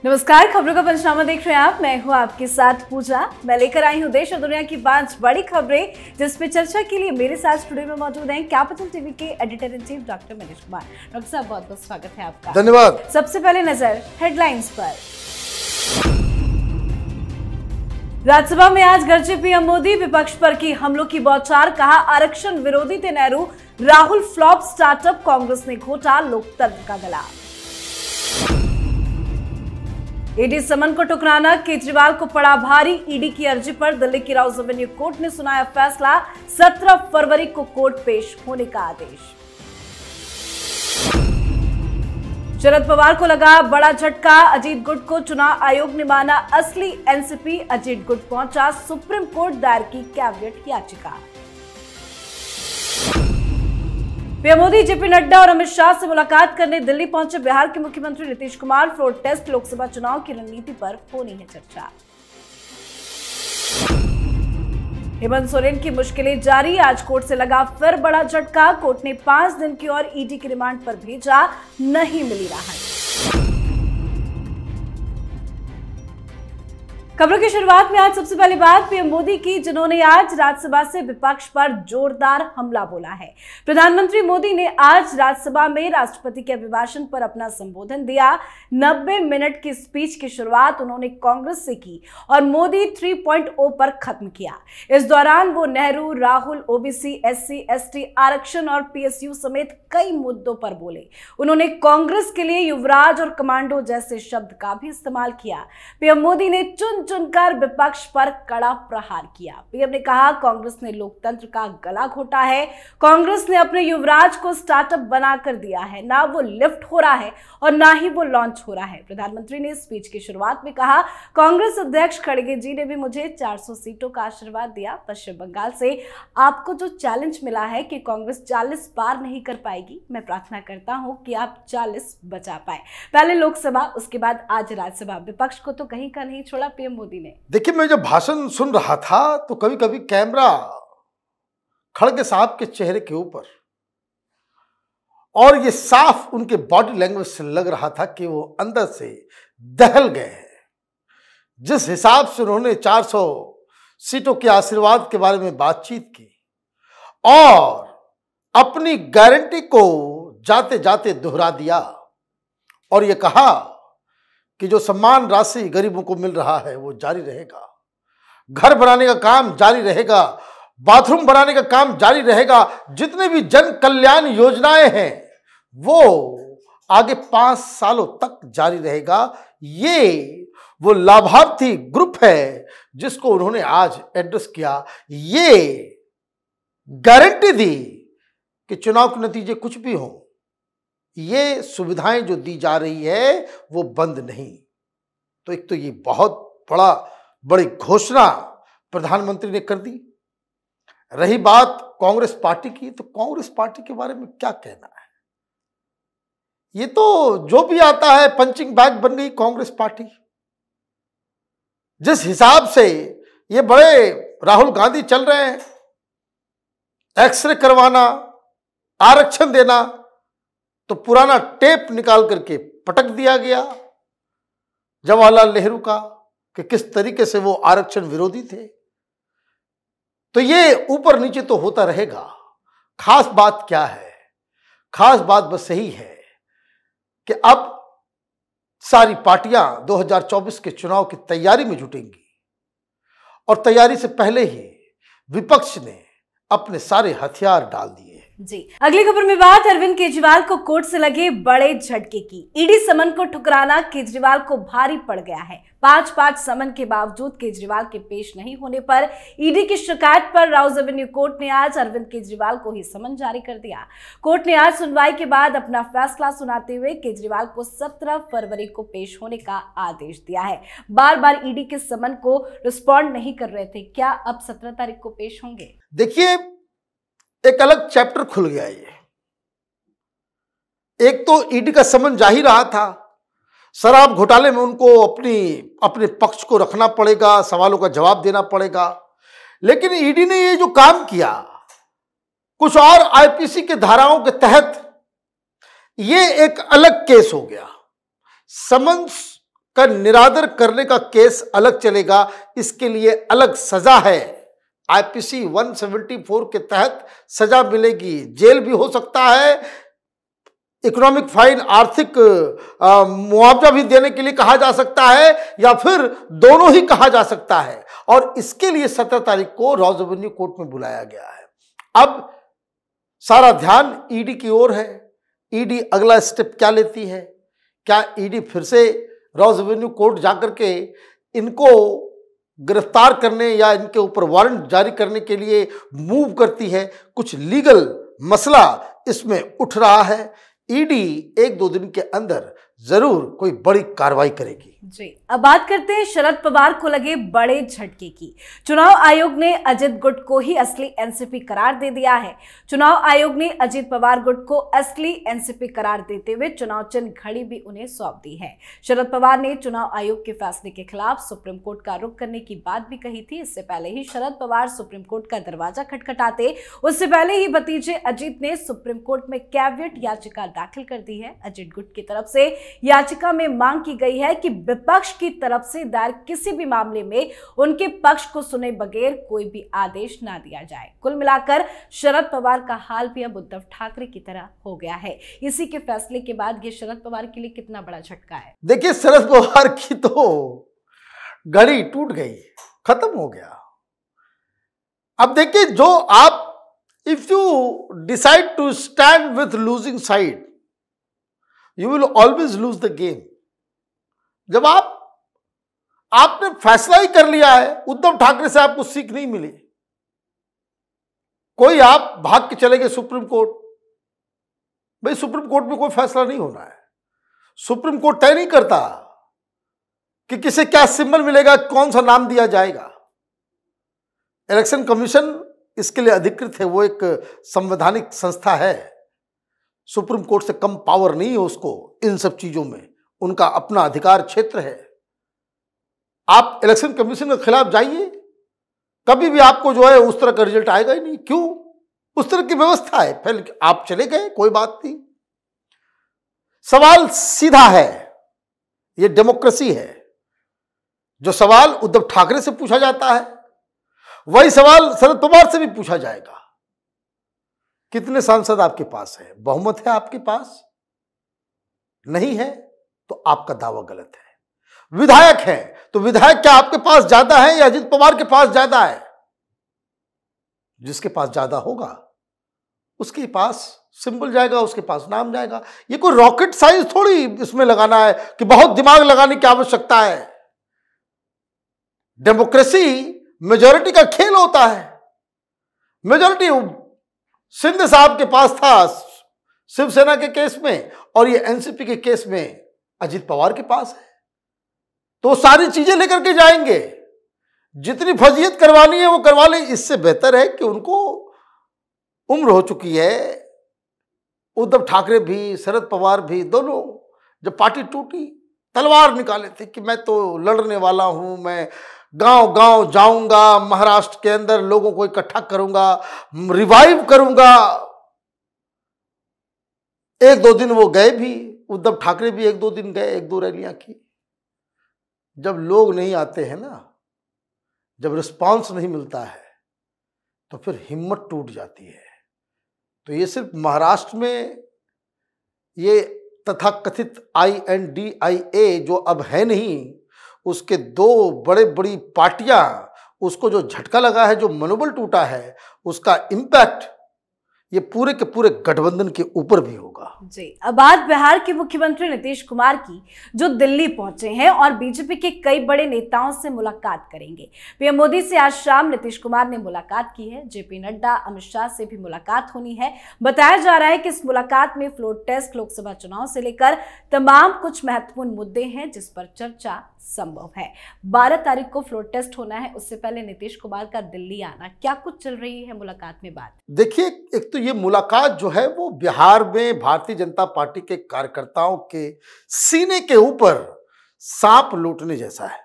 नमस्कार, खबरों का पंचनामा देख रहे हैं आप। मैं हूं आपके साथ पूजा। मैं लेकर आई हूं देश और दुनिया की 5 बड़ी खबरें, जिसपे चर्चा के लिए मेरे साथ स्टूडियो में मौजूद हैं कैपिटल टीवी के editor in chief doctor Manish Kumar. Doctor साहब, बहुत बहुत स्वागत है आपका। धन्यवाद। सबसे पहले नजर हेडलाइंस पर। राज्यसभा में आज गरजे पीएम मोदी, विपक्ष पर की हमलों की बौछार, कहा आरक्षण विरोधी थे नेहरू, राहुल फ्लॉप स्टार्टअप, कांग्रेस ने घोटा लोकतंत्र का गला। ईडी समन को ठुकराना, केजरीवाल को पड़ा भारी, ईडी की अर्जी पर दिल्ली की राउज एवेन्यू कोर्ट ने सुनाया फैसला, 17 फरवरी को कोर्ट पेश होने का आदेश। शरद पवार को लगा बड़ा झटका, अजीत गुट को चुनाव आयोग ने माना असली एनसीपी, अजीत गुट पहुंचा सुप्रीम कोर्ट, दायर की कैविएट याचिका। पीएम मोदी जेपी नड्डा और अमित शाह से मुलाकात करने दिल्ली पहुंचे बिहार के मुख्यमंत्री नीतीश कुमार, फ्लोर टेस्ट लोकसभा चुनाव की रणनीति पर होनी है चर्चा। हेमंत सोरेन की मुश्किलें जारी, आज कोर्ट से लगा फिर बड़ा झटका, कोर्ट ने 5 दिन की और ईडी की रिमांड पर भेजा, नहीं मिली राहत। खबरों की शुरुआत में आज सबसे पहली बात पीएम मोदी की, जिन्होंने आज राज्यसभा से विपक्ष पर जोरदार हमला बोला है। प्रधानमंत्री मोदी ने आज राज्यसभा में राष्ट्रपति के अभिभाषण पर अपना संबोधन दिया। 90 मिनट की स्पीच की शुरुआत उन्होंने कांग्रेस से की और मोदी 3.0 पर खत्म किया। इस दौरान वो Nehru, Rahul, OBC, SC, ST, आरक्षण और पीएसयू समेत कई मुद्दों पर बोले। उन्होंने कांग्रेस के लिए युवराज और कमांडो जैसे शब्द का भी इस्तेमाल किया। पीएम मोदी ने चुनकर विपक्ष पर कड़ा प्रहार किया। पीएम ने कहा कांग्रेस ने लोकतंत्र का गला घोटा है, कांग्रेस ने अपने युवराज को स्टार्टअप बनाकर दिया है, ना वो लिफ्ट हो रहा है और ना ही वो लॉन्च हो रहा है। प्रधानमंत्री ने स्पीच की शुरुआत में कहा कांग्रेस अध्यक्ष खड़गे जी ने भी मुझे 400 सीटों का आशीर्वाद दिया। पश्चिम बंगाल से आपको जो चैलेंज मिला है कि कांग्रेस 40 पार नहीं कर पाएगी, मैं प्रार्थना करता हूं कि आप 40 बचा पाए। पहले लोकसभा, उसके बाद आज राज्यसभा, विपक्ष को तो कहीं का नहीं छोड़ा पीएम मोदी ने। देखिए, मैं जब भाषण सुन रहा था तो कभी कभी कैमरा खड़गे साहब के चेहरे के ऊपर, और ये साफ उनके बॉडी लैंग्वेज से लग रहा था कि वो अंदर से दहल गए हैं। जिस हिसाब से उन्होंने 400 सीटों के आशीर्वाद के बारे में बातचीत की और अपनी गारंटी को जाते जाते दोहरा दिया और ये कहा कि जो सम्मान राशि गरीबों को मिल रहा है वो जारी रहेगा, घर बनाने का काम जारी रहेगा, बाथरूम बनाने का काम जारी रहेगा, जितने भी जन कल्याण योजनाएं हैं वो आगे 5 सालों तक जारी रहेगा। ये वो लाभार्थी ग्रुप है जिसको उन्होंने आज एड्रेस किया। ये गारंटी दी कि चुनाव के नतीजे कुछ भी हों, ये सुविधाएं जो दी जा रही है वो बंद नहीं। तो एक तो ये बहुत बड़ी घोषणा प्रधानमंत्री ने कर दी। रही बात कांग्रेस पार्टी की, तो कांग्रेस पार्टी के बारे में क्या कहना है। ये तो जो भी आता है पंचिंग बैग बन गई कांग्रेस पार्टी। जिस हिसाब से ये बड़े राहुल गांधी चल रहे हैं, एक्सरे करवाना, आरक्षण देना, तो पुराना टेप निकाल करके पटक दिया गया जवाहरलाल नेहरू का कि किस तरीके से वो आरक्षण विरोधी थे। तो ये ऊपर नीचे तो होता रहेगा। खास बात क्या है? खास बात बस यही है कि अब सारी पार्टियां 2024 के चुनाव की तैयारी में जुटेंगी और तैयारी से पहले ही विपक्ष ने अपने सारे हथियार डाल दिए। जी, अगली खबर में बात अरविंद केजरीवाल को कोर्ट से लगे बड़े झटके की। ईडी समन को ठुकराना केजरीवाल को भारी पड़ गया है। 5 समन के बावजूद केजरीवाल के पेश नहीं होने पर ईडी की शिकायत पर राउज एवेन्यू कोर्ट ने आज अरविंद केजरीवाल को ही समन जारी कर दिया। कोर्ट ने आज सुनवाई के बाद अपना फैसला सुनाते हुए केजरीवाल को 17 फरवरी को पेश होने का आदेश दिया है। बार बार ईडी के समन को रिस्पॉन्ड नहीं कर रहे थे, क्या अब 17 तारीख को पेश होंगे? देखिए, एक अलग चैप्टर खुल गया। ये एक तो ईडी का समन जा ही रहा था, शराब घोटाले में उनको अपने पक्ष को रखना पड़ेगा, सवालों का जवाब देना पड़ेगा। लेकिन ईडी ने ये जो काम किया, कुछ और आईपीसी के धाराओं के तहत ये एक अलग केस हो गया। समन्स का निरादर करने का केस अलग चलेगा, इसके लिए अलग सजा है। आईपीसी 174 के तहत सजा मिलेगी, जेल भी हो सकता है, इकोनॉमिक फाइन आर्थिक मुआवजा भी देने के लिए कहा जा सकता है, या फिर दोनों ही कहा जा सकता है। और इसके लिए 17 तारीख को रॉ रेवेन्यू कोर्ट में बुलाया गया है। अब सारा ध्यान ईडी की ओर है। ईडी अगला स्टेप क्या लेती है? क्या ईडी फिर से रॉ रेवेन्यू कोर्ट जाकर के इनको गिरफ्तार करने या इनके ऊपर वारंट जारी करने के लिए मूव करती है? कुछ लीगल मसला इसमें उठ रहा है। ईडी 1-2 दिन के अंदर जरूर कोई बड़ी कार्रवाई करेगी। जी, अब बात करते हैं शरद पवार को लगे बड़े झटके की। चुनाव आयोग ने अजित गुट को ही असली एनसीपी करार दे दिया है। चुनाव आयोग ने अजित पवार गुट को असली एनसीपी करार देते हुए चुनाव चिन्ह घड़ी भी उन्हें सौंप दी है। शरद पवार ने चुनाव आयोग के फैसले के खिलाफ सुप्रीम कोर्ट का रुख करने की बात भी कही थी। इससे पहले ही शरद पवार सुप्रीम कोर्ट का दरवाजा खटखटाते, उससे पहले ही भतीजे अजित ने सुप्रीम कोर्ट में कैविएट याचिका दाखिल कर दी है। अजित गुट की तरफ से याचिका में मांग की गई है कि विपक्ष की तरफ से दायर किसी भी मामले में उनके पक्ष को सुने बगैर कोई भी आदेश ना दिया जाए। कुल मिलाकर शरद पवार का हाल भी अब उद्धव ठाकरे की तरह हो गया है। इसी के फैसले के बाद ये शरद पवार के लिए कितना बड़ा झटका है। देखिए, शरद पवार की तो घड़ी टूट गई, खत्म हो गया। अब देखिए, जो आप if you decide to stand with losing side, you will always lose the game. जब आपने फैसला ही कर लिया है, उद्धव ठाकरे से आपको सीख नहीं मिली, कोई आप भाग के चले गए सुप्रीम कोर्ट। भाई, सुप्रीम कोर्ट में कोई फैसला नहीं होना है। सुप्रीम कोर्ट तय नहीं करता कि किसे क्या सिंबल मिलेगा, कौन सा नाम दिया जाएगा। इलेक्शन कमीशन इसके लिए अधिकृत है, वो एक संवैधानिक संस्था है। सुप्रीम कोर्ट से कम पावर नहीं है उसको इन सब चीजों में, उनका अपना अधिकार क्षेत्र है। आप इलेक्शन कमीशन के खिलाफ जाइए, कभी भी आपको जो है उस तरह का रिजल्ट आएगा ही नहीं। क्यों? उस तरह की व्यवस्था है। पहले आप चले गए, कोई बात नहीं। सवाल सीधा है, ये डेमोक्रेसी है। जो सवाल उद्धव ठाकरे से पूछा जाता है, वही सवाल शरद पवार से भी पूछा जाएगा। कितने सांसद आपके पास है? बहुमत है आपके पास? नहीं है तो आपका दावा गलत है। विधायक है तो विधायक क्या आपके पास ज्यादा है या अजित पवार के पास ज्यादा है? जिसके पास ज्यादा होगा उसके पास सिंबल जाएगा, उसके पास नाम जाएगा। ये कोई रॉकेट साइंस थोड़ी इसमें लगाना है कि बहुत दिमाग लगाने की आवश्यकता है। डेमोक्रेसी मेजॉरिटी का खेल होता है। मेजॉरिटी सिंध साहब के पास था शिवसेना के केस में, और ये एनसीपी के केस में अजित पवार के पास है। तो सारी चीजें लेकर के जाएंगे, जितनी फजीयत करवानी है वो करवा लें। इससे बेहतर है कि उनको उम्र हो चुकी है। उद्धव ठाकरे भी, शरद पवार भी, दोनों जब पार्टी टूटी तलवार निकाले थे कि मैं तो लड़ने वाला हूं, मैं गांव गांव जाऊंगा, महाराष्ट्र के अंदर लोगों को इकट्ठा करूंगा, रिवाइव करूंगा। 1-2 दिन वो गए भी, उद्धव ठाकरे भी 1-2 दिन गए, 1-2 रैलियां की। जब लोग नहीं आते हैं ना, जब रिस्पांस नहीं मिलता है, तो फिर हिम्मत टूट जाती है। तो ये सिर्फ महाराष्ट्र में ये तथाकथित INDIA जो अब है नहीं, उसके 2 बड़ी पार्टियां, उसको जो झटका लगा है, जो मनोबल टूटा है, उसका इंपैक्ट ये पूरे के पूरे गठबंधन के ऊपर भी होगा। जी, अब बात बिहार के मुख्यमंत्री नीतीश कुमार की, जो दिल्ली पहुंचे हैं और बीजेपी के कई बड़े नेताओं से मुलाकात करेंगे। पीएम मोदी से आज शाम नीतीश कुमार ने मुलाकात की है। जेपी नड्डा, अमित शाह से भी मुलाकात होनी है। बताया जा रहा है कि इस मुलाकात में फ्लोर टेस्ट, लोकसभा चुनाव से लेकर तमाम कुछ महत्वपूर्ण मुद्दे हैं जिस पर चर्चा संभव है। 12 तारीख को फ्लोर टेस्ट होना है। उससे पहले नीतीश कुमार का दिल्ली आना, क्या कुछ चल रही है मुलाकात में बात? देखिए, एक तो ये मुलाकात जो है वो बिहार में भारतीय जनता पार्टी के कार्यकर्ताओं के सीने के ऊपर सांप लूटने जैसा है।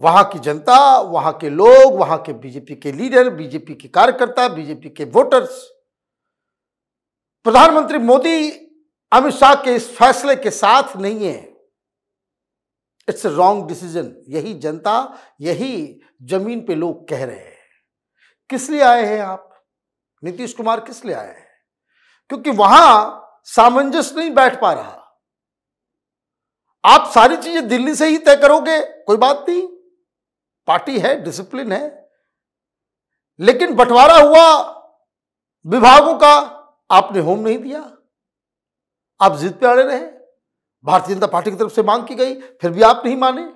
वहां की जनता, वहां के लोग, वहां के बीजेपी के लीडर, बीजेपी के कार्यकर्ता, बीजेपी के वोटर्स प्रधानमंत्री मोदी, अमित शाह के इस फैसले के साथ नहीं है। It's a wrong decision. यही जनता, यही जमीन पे लोग कह रहे हैं। किस लिए आए हैं आप? नीतीश कुमार किस लिए आए हैं? क्योंकि वहां सामंजस्य नहीं बैठ पा रहा। आप सारी चीजें दिल्ली से ही तय करोगे, कोई बात नहीं, पार्टी है, डिसिप्लिन है, लेकिन बंटवारा हुआ विभागों का आपने होम नहीं दिया। आप जिद पे अड़े रहे। भारतीय जनता पार्टी की तरफ से मांग की गई, फिर भी आप नहीं माने।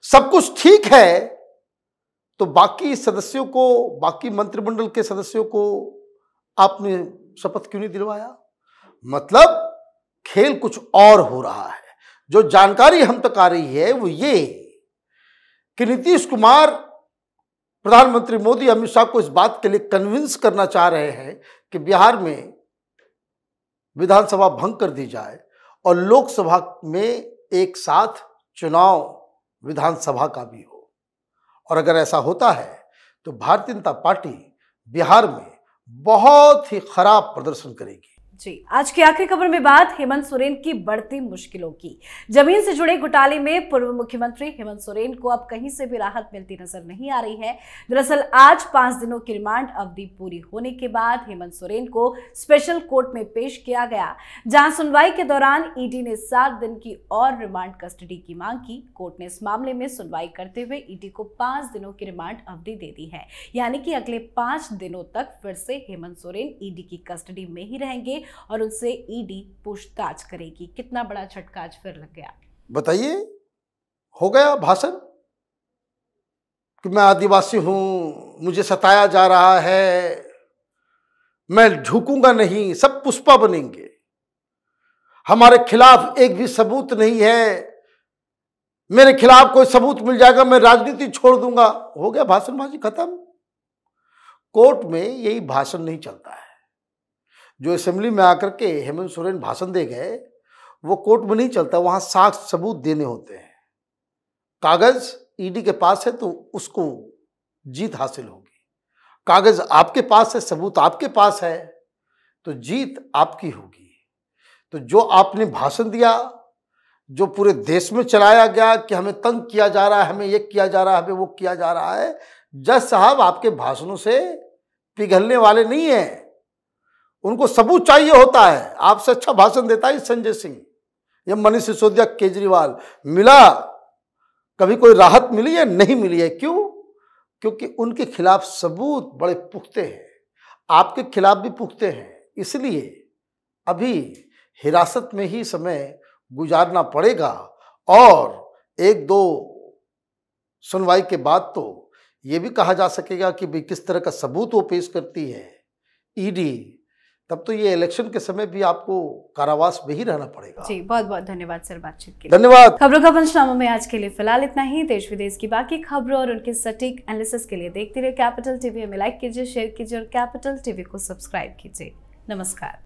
सब कुछ ठीक है तो बाकी सदस्यों को, बाकी मंत्रिमंडल के सदस्यों को आपने शपथ क्यों नहीं दिलवाया? मतलब खेल कुछ और हो रहा है। जो जानकारी हम तक आ रही है वो ये कि नीतीश कुमार प्रधानमंत्री मोदी अमित शाह को इस बात के लिए कन्विंस करना चाह रहे हैं कि बिहार में विधानसभा भंग कर दी जाए और लोकसभा में एक साथ चुनाव विधानसभा का भी हो। और अगर ऐसा होता है तो भारतीय जनता पार्टी बिहार में बहुत ही खराब प्रदर्शन करेगी। जी, आज की आखिरी खबर में बात हेमंत सोरेन की बढ़ती मुश्किलों की। जमीन से जुड़े घोटाले में पूर्व मुख्यमंत्री हेमंत सोरेन को अब कहीं से भी राहत मिलती नजर नहीं आ रही है। दरअसल आज 5 दिनों की रिमांड अवधि पूरी होने के बाद हेमंत सोरेन को स्पेशल कोर्ट में पेश किया गया, जहां सुनवाई के दौरान ईडी ने 7 दिन की और रिमांड कस्टडी की मांग की। कोर्ट ने इस मामले में सुनवाई करते हुए ईडी को 5 दिनों की रिमांड अवधि दे दी है, यानी कि अगले 5 दिनों तक फिर से हेमंत सोरेन ईडी की कस्टडी में ही रहेंगे और उनसे ईडी पूछताछ करेगी। कितना बड़ा झटका आज फिर लग गया। बताइए, हो गया भाषण कि मैं आदिवासी हूं, मुझे सताया जा रहा है, मैं झुकूंगा नहीं, सब पुष्पा बनेंगे, हमारे खिलाफ एक भी सबूत नहीं है, मेरे खिलाफ कोई सबूत मिल जाएगा मैं राजनीति छोड़ दूंगा। हो गया भाषणबाजी खत्म। कोर्ट में यही भाषण नहीं चलता है। जो असेंबली में आकर के हेमंत सोरेन भाषण दे गए वो कोर्ट में नहीं चलता, वहां साक्ष्य सबूत देने होते हैं। कागज ईडी के पास है तो उसको जीत हासिल होगी, कागज आपके पास है, सबूत आपके पास है तो जीत आपकी होगी। तो जो आपने भाषण दिया, जो पूरे देश में चलाया गया कि हमें तंग किया जा रहा है, हमें ये किया जा रहा है, हमें वो किया जा रहा है, जज साहब आपके भाषणों से पिघलने वाले नहीं है, उनको सबूत चाहिए होता है। आपसे अच्छा भाषण देता है संजय सिंह या मनीष सिसोदिया, केजरीवाल। मिला कभी कोई राहत मिली है? नहीं मिली है। क्यों? क्योंकि उनके खिलाफ सबूत बड़े पुख्ते हैं, आपके खिलाफ भी पुख्ते हैं, इसलिए अभी हिरासत में ही समय गुजारना पड़ेगा। और 1-2 सुनवाई के बाद तो ये भी कहा जा सकेगा कि भाई किस तरह का सबूत वो पेश करती है ईडी, तब तो ये इलेक्शन के समय भी आपको कारावास में ही रहना पड़ेगा। जी, बहुत बहुत धन्यवाद सर बातचीत के लिए। धन्यवाद। खबरों का पंचनामा में आज के लिए फिलहाल इतना ही। देश विदेश की बाकी खबरों और उनके सटीक एनालिसिस के लिए देखते रहिए कैपिटल टीवी। हमें लाइक कीजिए, शेयर कीजिए और कैपिटल टीवी को सब्सक्राइब कीजिए। नमस्कार।